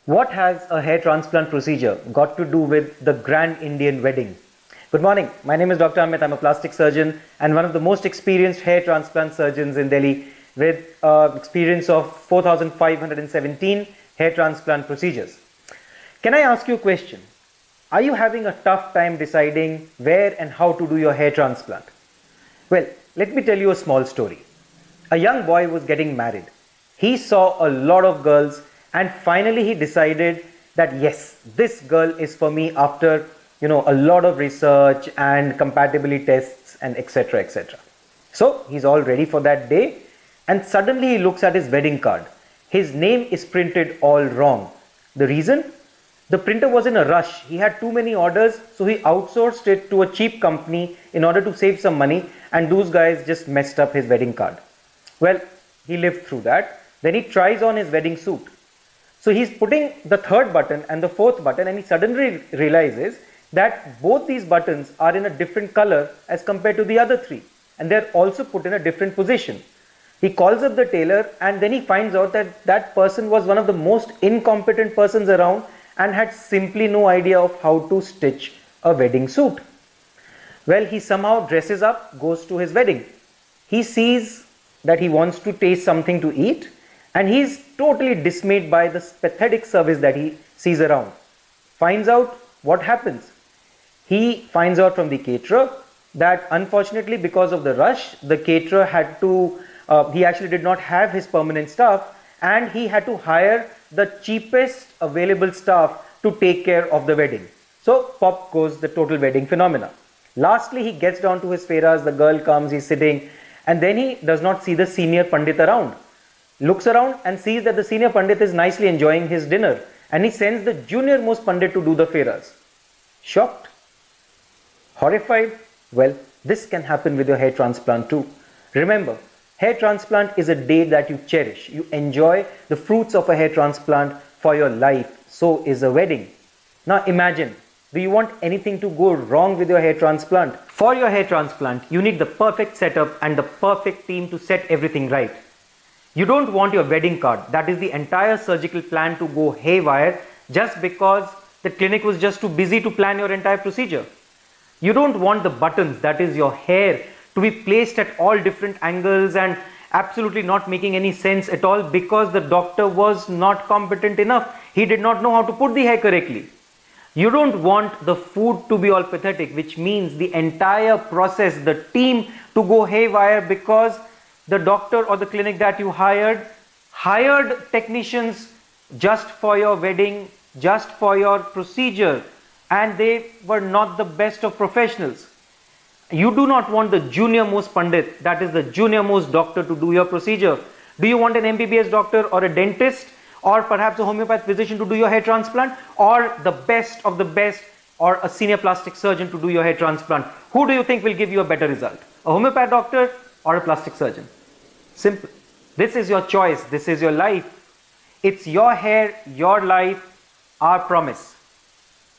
What has a hair transplant procedure got to do with the grand Indian wedding? Good morning. My name is Dr. Amit. I'm a plastic surgeon and one of the most experienced hair transplant surgeons in Delhi with experience of 4,517 hair transplant procedures. Can I ask you a question? Are you having a tough time deciding where and how to do your hair transplant? Well, let me tell you a small story. A young boy was getting married. He saw a lot of girls and finally he decided that yes, this girl is for me after a lot of research and compatibility tests and etc. etc. So he's all ready for that day and suddenly he looks at his wedding card. His name is printed all wrong. The reason? The printer was in a rush. He had too many orders, so he outsourced it to a cheap company in order to save some money, and those guys just messed up his wedding card. Well, he lived through that. Then he tries on his wedding suit. So he's putting the third button and the fourth button and he suddenly realizes that both these buttons are in a different color as compared to the other three, and they're also put in a different position. He calls up the tailor and then he finds out that that person was one of the most incompetent persons around and had simply no idea of how to stitch a wedding suit. Well, he somehow dresses up, goes to his wedding. He sees that he wants to taste something to eat and he's totally dismayed by this pathetic service that he sees around. Finds out what happens. He finds out from the caterer that unfortunately because of the rush, the caterer had to, he actually did not have his permanent staff and he had to hire the cheapest available staff to take care of the wedding. So pop goes the total wedding phenomena. Lastly, he gets down to his feras, the girl comes, he's sitting, and then he does not see the senior pandit around. Looks around and sees that the senior pandit is nicely enjoying his dinner and he sends the junior most pandit to do the feras. Shocked? Horrified? Well, this can happen with your hair transplant too. Remember, hair transplant is a day that you cherish. You enjoy the fruits of a hair transplant for your life. So is a wedding. Now imagine, do you want anything to go wrong with your hair transplant? For your hair transplant, you need the perfect setup and the perfect team to set everything right. You don't want your wedding card, that is the entire surgical plan, to go haywire just because the clinic was just too busy to plan your entire procedure. You don't want the buttons, that is your hair, to be placed at all different angles and absolutely not making any sense at all because the doctor was not competent enough. He did not know how to put the hair correctly. You don't want the food to be all pathetic, which means the entire process, the team, to go haywire because the doctor or the clinic that you hired technicians just for your wedding, just for your procedure, and they were not the best of professionals. You do not want the junior most pandit, that is the junior most doctor, to do your procedure. Do you want an MBBS doctor or a dentist or perhaps a homeopath physician to do your hair transplant, or the best of the best or a senior plastic surgeon to do your hair transplant? Who do you think will give you a better result? A homeopath doctor or a plastic surgeon? Simple. This is your choice. This is your life. It's your hair, your life, our promise.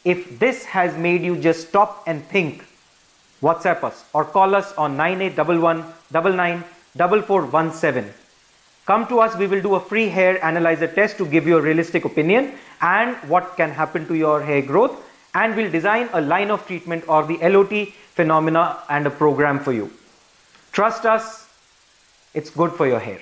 If this has made you just stop and think, WhatsApp us or call us on 9811994417. Come to us, we will do a free hair analyzer test to give you a realistic opinion and what can happen to your hair growth, and we'll design a line of treatment or the LOT phenomena and a program for you. Trust us, it's good for your hair.